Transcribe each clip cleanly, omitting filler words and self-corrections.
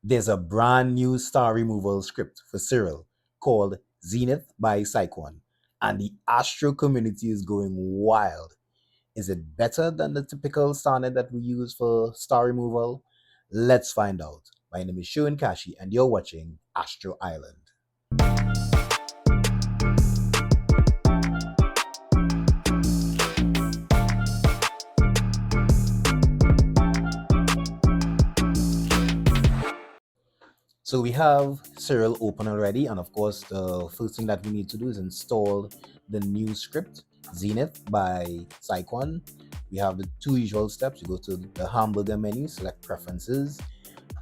There's a brand new star removal script for Siril called Zenith by SyQon, and the Astro community is going wild. Is it better than the typical StarNet that we use for star removal? Let's find out. My name is Shuin Kashi, and you're watching Astro Island. So we have Siril open already, and of course, the first thing that we need to do is install the new script, Zenith by SyQon. We have the two usual steps. You go to the hamburger menu, select preferences,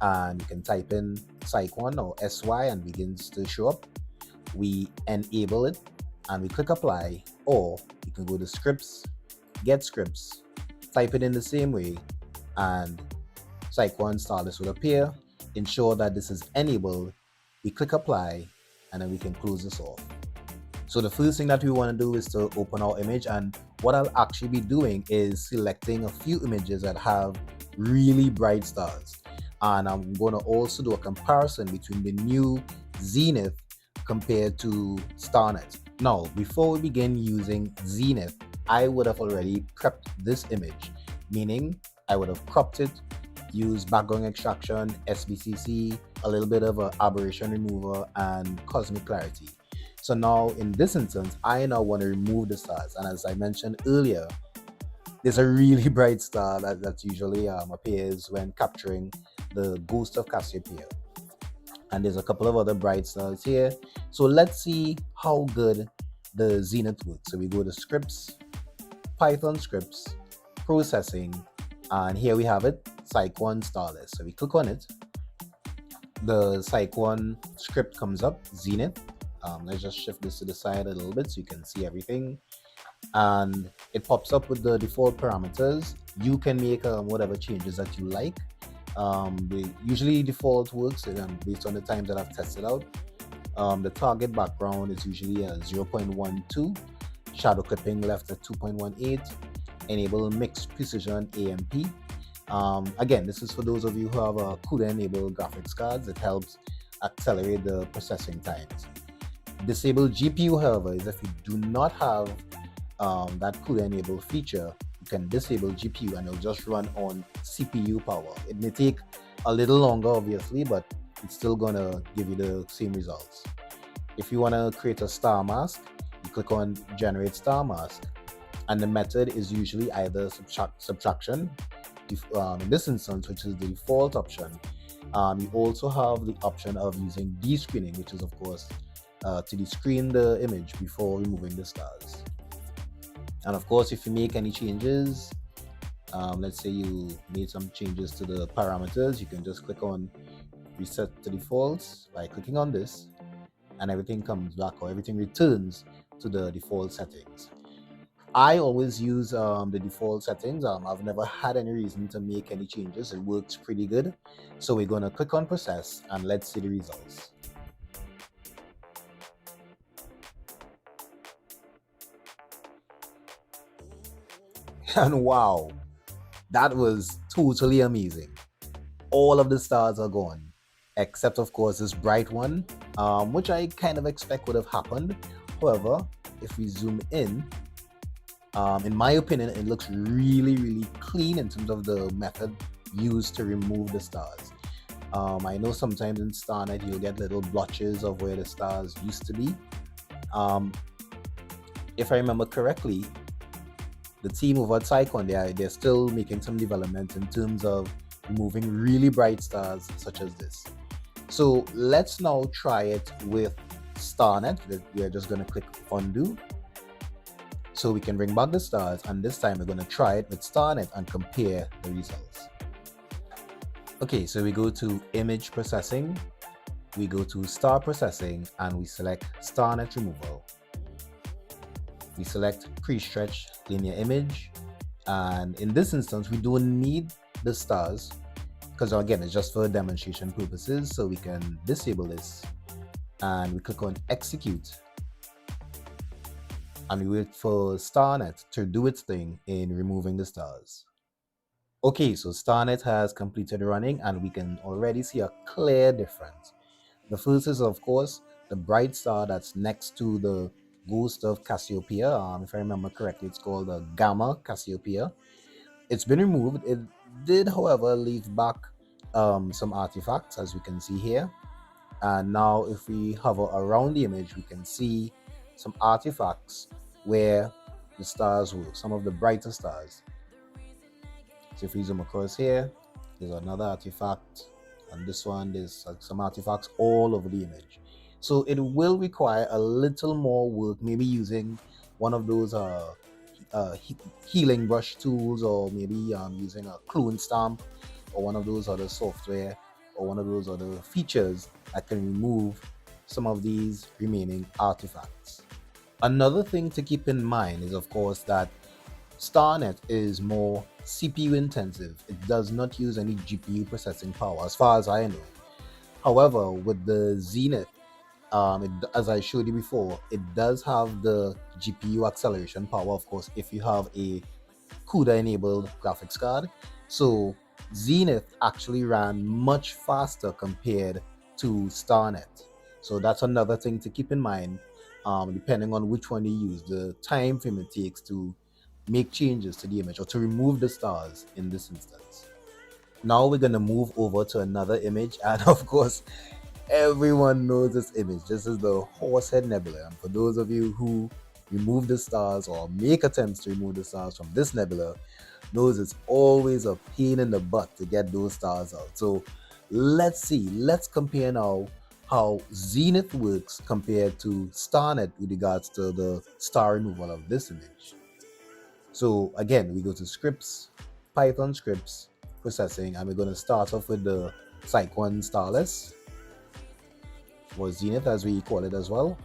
and you can type in SyQon or SY and begins to show up. We enable it and we click apply, or you can go to scripts, get scripts, type it in the same way, and SyQon StarLess will appear. Ensure that this is enabled. We click apply and then we can close this off. So the first thing that we want to do is to open our image, and what I'll actually be doing is selecting a few images that have really bright stars, and I'm going to also do a comparison between the new Zenith compared to StarNet. Now, before we begin using Zenith, I would have already prepped this image, meaning I would have cropped it, used background extraction, SBCC, a little bit of an aberration remover, and cosmic clarity. So now in this instance, I now want to remove the stars. And as I mentioned earlier, there's a really bright star that usually appears when capturing the ghost of Cassiopeia. And there's a couple of other bright stars here. So let's see how good the Zenith works. So we go to scripts, Python scripts, processing, and here we have it, SyQon StarLess. So we click on it. The SyQon script comes up, Zenith. Let's just shift this to the side a little bit so you can see everything. And it pops up with the default parameters. You can make whatever changes that you like. Usually default works based on the times that I've tested out. The target background is usually a 0.12, shadow clipping left at 2.18, enable mixed precision AMP. Again, this is for those of you who have a CUDA enabled graphics cards. It helps accelerate the processing times. Disable GPU, however, is if you do not have that CUDA enabled feature, you can disable GPU and it'll just run on CPU power. It may take a little longer, obviously, but it's still gonna give you the same results. If you want to create a star mask, you click on generate star mask, and the method is usually either subtraction, in this instance, which is the default option. You also have the option of using descreening, which is of course to descreen the image before removing the stars. And of course, if you make any changes, let's say you made some changes to the parameters, you can just click on reset to defaults by clicking on this, and everything comes back, or everything returns to the default settings. I always use the default settings. I've never had any reason to make any changes. It works pretty good. So we're going to click on process and let's see the results. And wow, that was totally amazing. All of the stars are gone, except of course this bright one, which I kind of expect would have happened. However, if we zoom in my opinion, it looks really clean in terms of the method used to remove the stars. I know sometimes in StarNet you'll get little blotches of where the stars used to be. If I remember correctly, the team over at SyQon, they're still making some development in terms of removing really bright stars such as this. So let's now try it with StarNet. We're just going to click undo. So we can bring back the stars, and this time we're going to try it with StarNet and compare the results. Okay, so we go to image processing, we go to star processing, and we select StarNet removal. We select pre-stretch linear image, and in this instance we don't need the stars because again it's just for demonstration purposes. So we can disable this and we click on execute, and we wait for StarNet to do its thing in removing the stars. Okay, so StarNet has completed running and we can already see a clear difference. The first is, of course, the bright star that's next to the ghost of Cassiopeia. If I remember correctly, it's called the Gamma Cassiopeia. It's been removed. It did, however, leave back some artifacts, as we can see here. And now, if we hover around the image, we can see some artifacts where the stars were, some of the brighter stars. So if we zoom across here, there's another artifact, and this one, there's some artifacts all over the image. So it will require a little more work, maybe using one of those healing brush tools, or maybe using a clone stamp, or one of those other software, or one of those other features that can remove some of these remaining artifacts. Another thing to keep in mind is, of course, that StarNet is more CPU intensive. It does not use any GPU processing power, as far as I know. However, with the Zenith, as I showed you before, it does have the GPU acceleration power, of course, if you have a CUDA enabled graphics card. So Zenith actually ran much faster compared to StarNet. So that's another thing to keep in mind, depending on which one you use, the time frame it takes to make changes to the image or to remove the stars in this instance. Now we're going to move over to another image, and of course, everyone knows this image. This is the Horsehead Nebula. And for those of you who remove the stars or make attempts to remove the stars from this nebula, knows it's always a pain in the butt to get those stars out. So let's compare now how Zenith works compared to StarNet with regards to the star removal of this image. So again, we go to scripts, Python scripts, processing, and we're going to start off with the SyQon StarLess, or Zenith as we call it as well.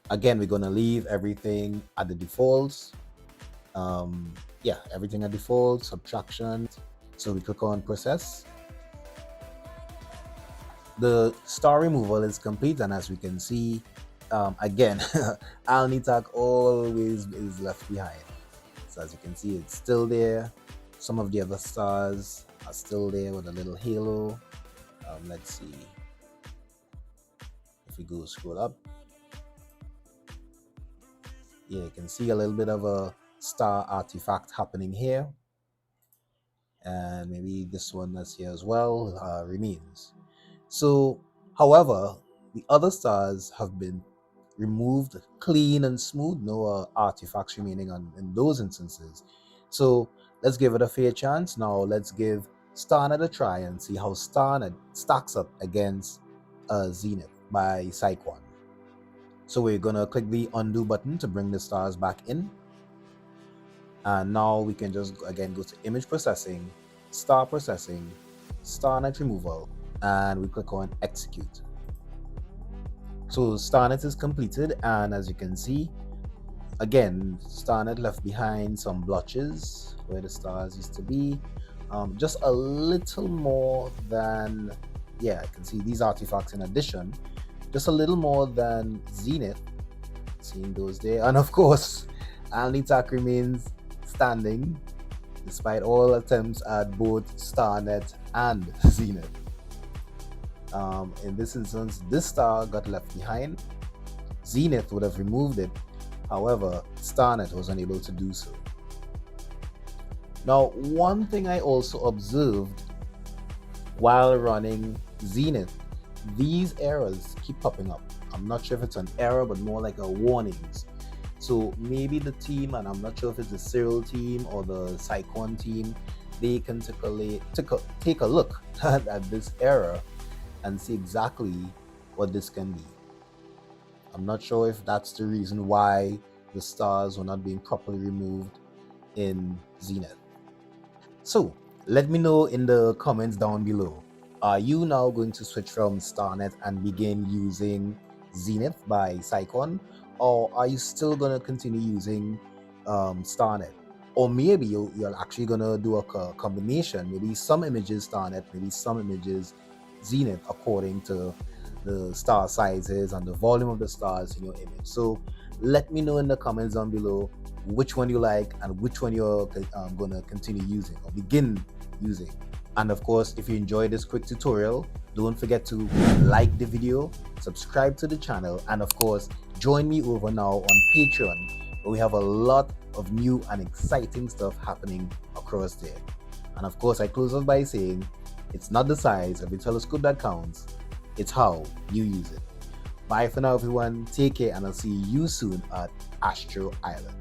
Again, we're going to leave everything at the defaults. Everything at default, subtraction. So we click on process. The star removal is complete, and as we can see, again, Alnitak always is left behind. So as you can see, it's still there. Some of the other stars are still there with a little halo. Let's see if we go scroll up. Yeah, you can see a little bit of a star artifact happening here, and maybe this one that's here as well remains. So, however, the other stars have been removed clean and smooth, no artifacts remaining in those instances. So let's give it a fair chance. Now let's give StarNet a try and see how StarNet stacks up against Zenith by SyQon. So we're gonna click the undo button to bring the stars back in. And now we can just again go to image processing, StarNet removal, and we click on execute. So StarNet is completed, and as you can see, again, StarNet left behind some blotches where the stars used to be. Just a little more than, I can see these artifacts in addition, just a little more than Zenith, seeing those there. And of course, Alnitak remains standing despite all attempts at both StarNet and Zenith. In this instance, this star got left behind. Zenith would have removed it. However, StarNet was unable to do so. Now, one thing I also observed while running Zenith, these errors keep popping up. I'm not sure if it's an error, but more like a warnings. So maybe the team, and I'm not sure if it's the Siril team or the SyQon team, they can take a look at this error and see exactly what this can be. I'm not sure if that's the reason why the stars were not being properly removed in Zenith. So let me know in the comments down below. Are you now going to switch from StarNet and begin using Zenith by SyQon, or are you still going to continue using StarNet? Or maybe you're actually going to do a combination, maybe some images StarNet, maybe some images Zenith, according to the star sizes and the volume of the stars in your image. So Let me know in the comments down below which one you like and which one you're going to continue using or begin using. And of course, if you enjoyed this quick tutorial, don't forget to like the video, subscribe to the channel, and of course, join me over now on Patreon, where we have a lot of new and exciting stuff happening across there. And of course, I close off by saying, it's not the size of your telescope that counts, it's how you use it. Bye for now, everyone. Take care, and I'll see you soon at Astro Island.